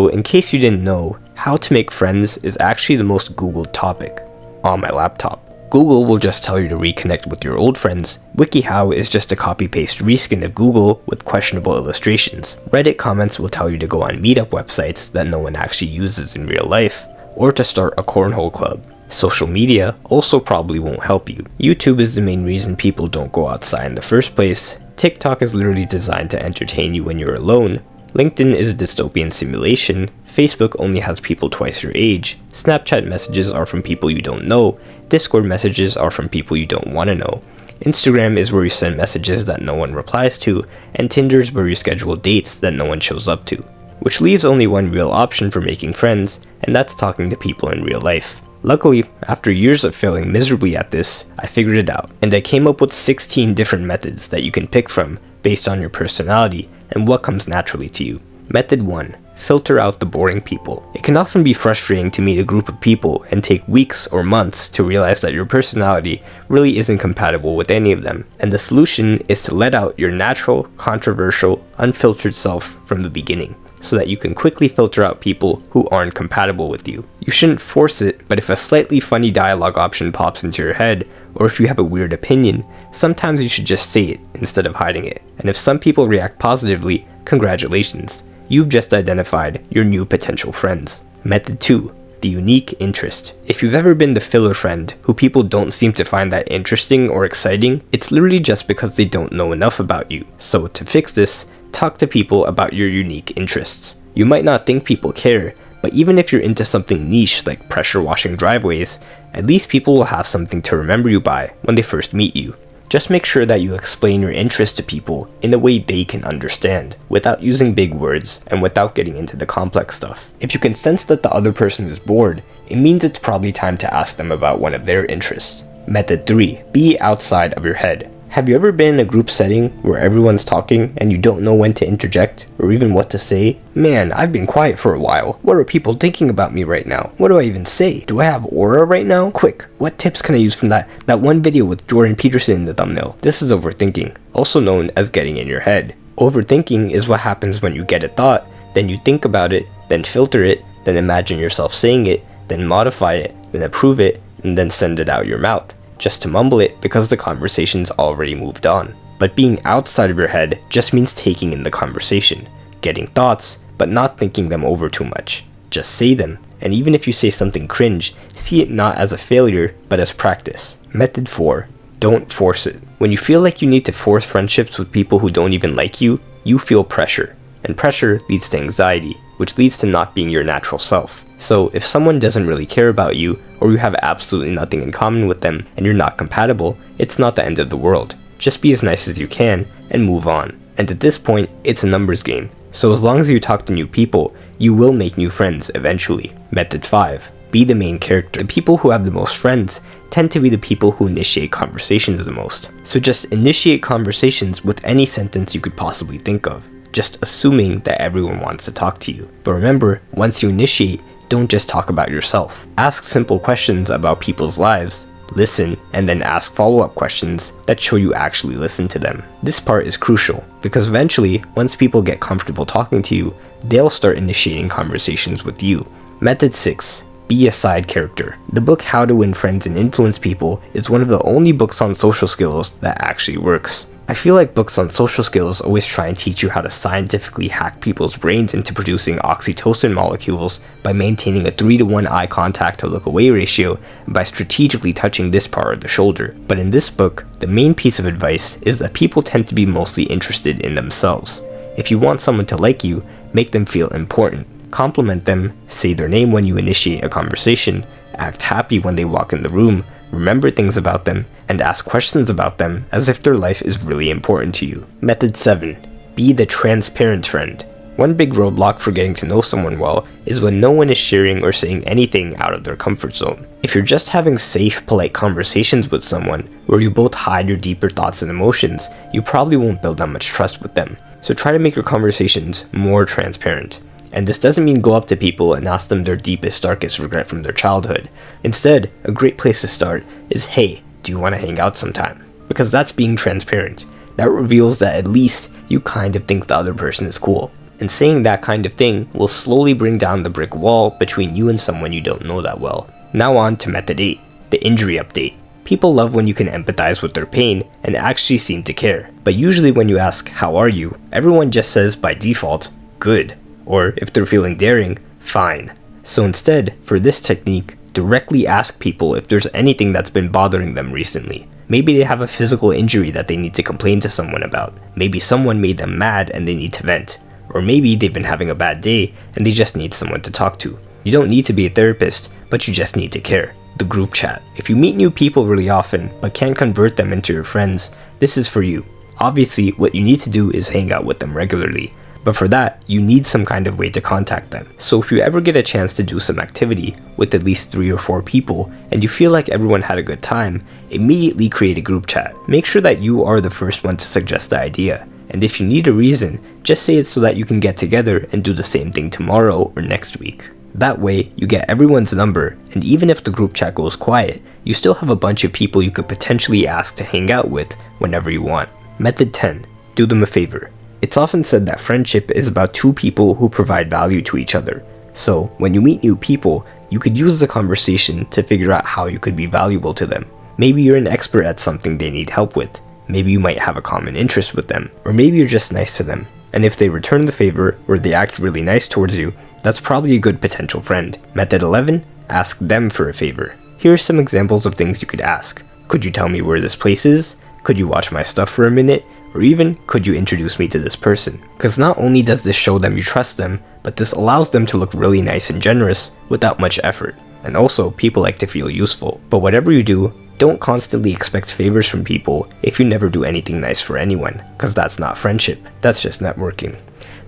So in case you didn't know, how to make friends is actually the most Googled topic on my laptop. Google will just tell you to reconnect with your old friends. WikiHow is just a copy-paste reskin of Google with questionable illustrations. Reddit comments will tell you to go on meetup websites that no one actually uses in real life, or to start a cornhole club. Social media also probably won't help you. YouTube is the main reason people don't go outside in the first place. TikTok is literally designed to entertain you when you're alone. LinkedIn is a dystopian simulation. Facebook only has people twice your age. Snapchat messages are from people you don't know. Discord messages are from people you don't want to know. Instagram is where you send messages that no one replies to, and Tinder is where you schedule dates that no one shows up to. Which leaves only one real option for making friends, and that's talking to people in real life. Luckily, after years of failing miserably at this, I figured it out, and I came up with 16 different methods that you can pick from based on your personality and what comes naturally to you. Method 1. Filter out the boring people. It can often be frustrating to meet a group of people and take weeks or months to realize that your personality really isn't compatible with any of them. And the solution is to let out your natural, controversial, unfiltered self from the beginning, so that you can quickly filter out people who aren't compatible with you. You shouldn't force it, but if a slightly funny dialogue option pops into your head, or if you have a weird opinion, sometimes you should just say it instead of hiding it. And if some people react positively, congratulations. You've just identified your new potential friends. Method 2. The unique interest. If you've ever been the filler friend who people don't seem to find that interesting or exciting, it's literally just because they don't know enough about you. So to fix this, talk to people about your unique interests. You might not think people care, but even if you're into something niche like pressure washing driveways, at least people will have something to remember you by when they first meet you. Just make sure that you explain your interest to people in a way they can understand, without using big words and without getting into the complex stuff. If you can sense that the other person is bored, it means it's probably time to ask them about one of their interests. Method 3. Be outside of your head. Have you ever been in a group setting where everyone's talking and you don't know when to interject or even what to say? Man, I've been quiet for a while. What are people thinking about me right now? What do I even say? Do I have aura right now? Quick, what tips can I use from that one video with Jordan Peterson in the thumbnail? This is overthinking, also known as getting in your head. Overthinking is what happens when you get a thought, then you think about it, then filter it, then imagine yourself saying it, then modify it, then approve it, and then send it out your mouth, just to mumble it because the conversation's already moved on. But being outside of your head just means taking in the conversation, getting thoughts, but not thinking them over too much. Just say them, and even if you say something cringe, see it not as a failure, but as practice. Method 4. Don't force it. When you feel like you need to force friendships with people who don't even like you, you feel pressure. And pressure leads to anxiety, which leads to not being your natural self. So if someone doesn't really care about you, or you have absolutely nothing in common with them and you're not compatible, it's not the end of the world. Just be as nice as you can and move on. And at this point, it's a numbers game. So as long as you talk to new people, you will make new friends eventually. Method 5. Be the main character. The people who have the most friends tend to be the people who initiate conversations the most. So just initiate conversations with any sentence you could possibly think of, just assuming that everyone wants to talk to you. But remember, once you initiate, don't just talk about yourself. Ask simple questions about people's lives, listen, and then ask follow-up questions that show you actually listen to them. This part is crucial, because eventually, once people get comfortable talking to you, they'll start initiating conversations with you. Method 6. Be a side character. The book How to Win Friends and Influence People is one of the only books on social skills that actually works. I feel like books on social skills always try and teach you how to scientifically hack people's brains into producing oxytocin molecules by maintaining a 3-to-1 eye contact to look away ratio and by strategically touching this part of the shoulder. But in this book, the main piece of advice is that people tend to be mostly interested in themselves. If you want someone to like you, make them feel important. Compliment them, say their name when you initiate a conversation, act happy when they walk in the room, remember things about them, and ask questions about them as if their life is really important to you. Method 7. Be the transparent friend. One big roadblock for getting to know someone well is when no one is sharing or saying anything out of their comfort zone. If you're just having safe, polite conversations with someone where you both hide your deeper thoughts and emotions, you probably won't build that much trust with them. So try to make your conversations more transparent. And this doesn't mean go up to people and ask them their deepest, darkest regret from their childhood. Instead, a great place to start is, hey, do you want to hang out sometime? Because that's being transparent. That reveals that at least you kind of think the other person is cool. And saying that kind of thing will slowly bring down the brick wall between you and someone you don't know that well. Now on to method 8, the injury update. People love when you can empathize with their pain and actually seem to care. But usually when you ask, "How are you?" everyone just says by default, "Good." Or if they're feeling daring, "Fine." So instead, for this technique, directly ask people if there's anything that's been bothering them recently. Maybe they have a physical injury that they need to complain to someone about. Maybe someone made them mad and they need to vent. Or maybe they've been having a bad day and they just need someone to talk to. You don't need to be a therapist, but you just need to care. The group chat. If you meet new people really often, but can't convert them into your friends, this is for you. Obviously, what you need to do is hang out with them regularly. But for that, you need some kind of way to contact them. So if you ever get a chance to do some activity with at least 3 or 4 people, and you feel like everyone had a good time, immediately create a group chat. Make sure that you are the first one to suggest the idea. And if you need a reason, just say it so that you can get together and do the same thing tomorrow or next week. That way, you get everyone's number, and even if the group chat goes quiet, you still have a bunch of people you could potentially ask to hang out with whenever you want. Method 10. Do them a favor. It's often said that friendship is about 2 people who provide value to each other. So, when you meet new people, you could use the conversation to figure out how you could be valuable to them. Maybe you're an expert at something they need help with. Maybe you might have a common interest with them. Or maybe you're just nice to them. And if they return the favor or they act really nice towards you, that's probably a good potential friend. Method 11. Ask them for a favor. Here are some examples of things you could ask. Could you tell me where this place is? Could you watch my stuff for a minute? Or even, could you introduce me to this person? Because not only does this show them you trust them, but this allows them to look really nice and generous without much effort. And also, people like to feel useful. But whatever you do, don't constantly expect favors from people if you never do anything nice for anyone, because that's not friendship, that's just networking.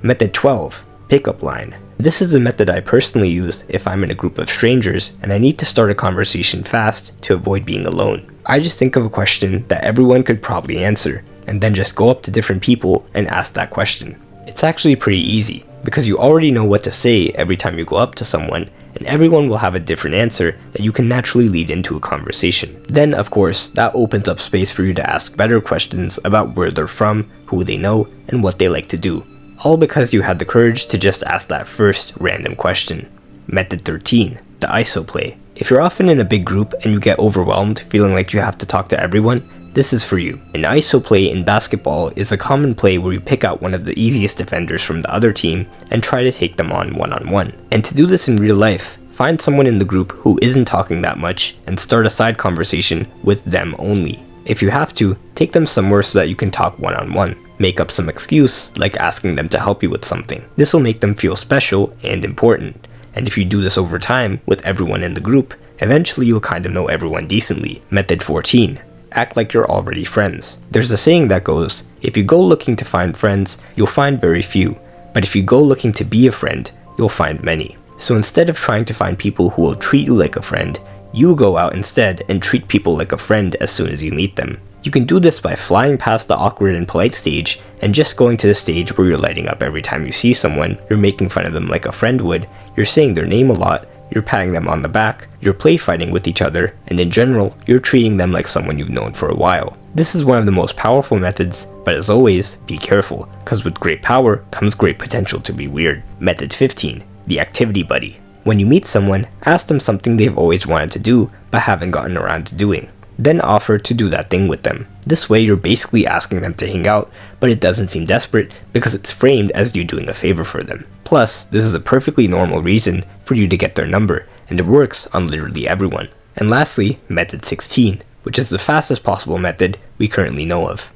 Method 12. Pickup line. This is the method I personally use if I'm in a group of strangers and I need to start a conversation fast to avoid being alone. I just think of a question that everyone could probably answer, and then just go up to different people and ask that question. It's actually pretty easy, because you already know what to say every time you go up to someone, and everyone will have a different answer that you can naturally lead into a conversation. Then, of course, that opens up space for you to ask better questions about where they're from, who they know, and what they like to do. All because you had the courage to just ask that first random question. Method 13. The ISO play. If you're often in a big group and you get overwhelmed feeling like you have to talk to everyone, this is for you. An ISO play in basketball is a common play where you pick out one of the easiest defenders from the other team and try to take them on one-on-one. And to do this in real life, find someone in the group who isn't talking that much and start a side conversation with them only. If you have to, take them somewhere so that you can talk one-on-one. Make up some excuse, like asking them to help you with something. This will make them feel special and important. And if you do this over time with everyone in the group, eventually you'll kind of know everyone decently. Method 14. Act like you're already friends. There's a saying that goes, if you go looking to find friends, you'll find very few. But if you go looking to be a friend, you'll find many. So instead of trying to find people who will treat you like a friend, you go out instead and treat people like a friend as soon as you meet them. You can do this by flying past the awkward and polite stage and just going to the stage where you're lighting up every time you see someone, you're making fun of them like a friend would, you're saying their name a lot, you're patting them on the back, you're play fighting with each other, and in general, you're treating them like someone you've known for a while. This is one of the most powerful methods, but as always, be careful, because with great power comes great potential to be weird. Method 15. The activity buddy. When you meet someone, ask them something they've always wanted to do, but haven't gotten around to doing. Then offer to do that thing with them. This way you're basically asking them to hang out, but it doesn't seem desperate because it's framed as you doing a favor for them. Plus, this is a perfectly normal reason for you to get their number, and it works on literally everyone. And lastly, method 16, which is the fastest possible method we currently know of.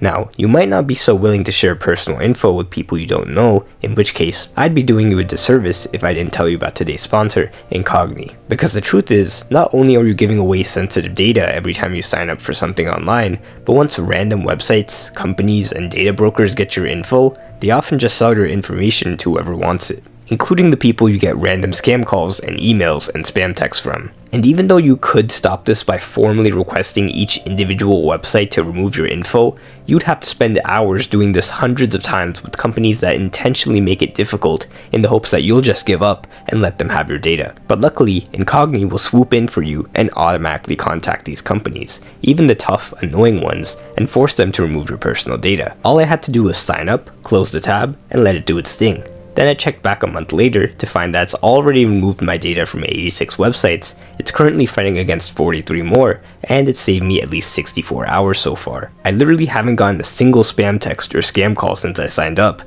Now, you might not be so willing to share personal info with people you don't know, in which case, I'd be doing you a disservice if I didn't tell you about today's sponsor, Incogni. Because the truth is, not only are you giving away sensitive data every time you sign up for something online, but once random websites, companies, and data brokers get your info, they often just sell your information to whoever wants it, including the people you get random scam calls and emails and spam texts from. And even though you could stop this by formally requesting each individual website to remove your info, you'd have to spend hours doing this hundreds of times with companies that intentionally make it difficult in the hopes that you'll just give up and let them have your data. But luckily, Incogni will swoop in for you and automatically contact these companies, even the tough, annoying ones, and force them to remove your personal data. All I had to do was sign up, close the tab, and let it do its thing. Then I checked back a month later to find that it's already removed my data from 86 websites, it's currently fighting against 43 more, and it saved me at least 64 hours so far. I literally haven't gotten a single spam text or scam call since I signed up,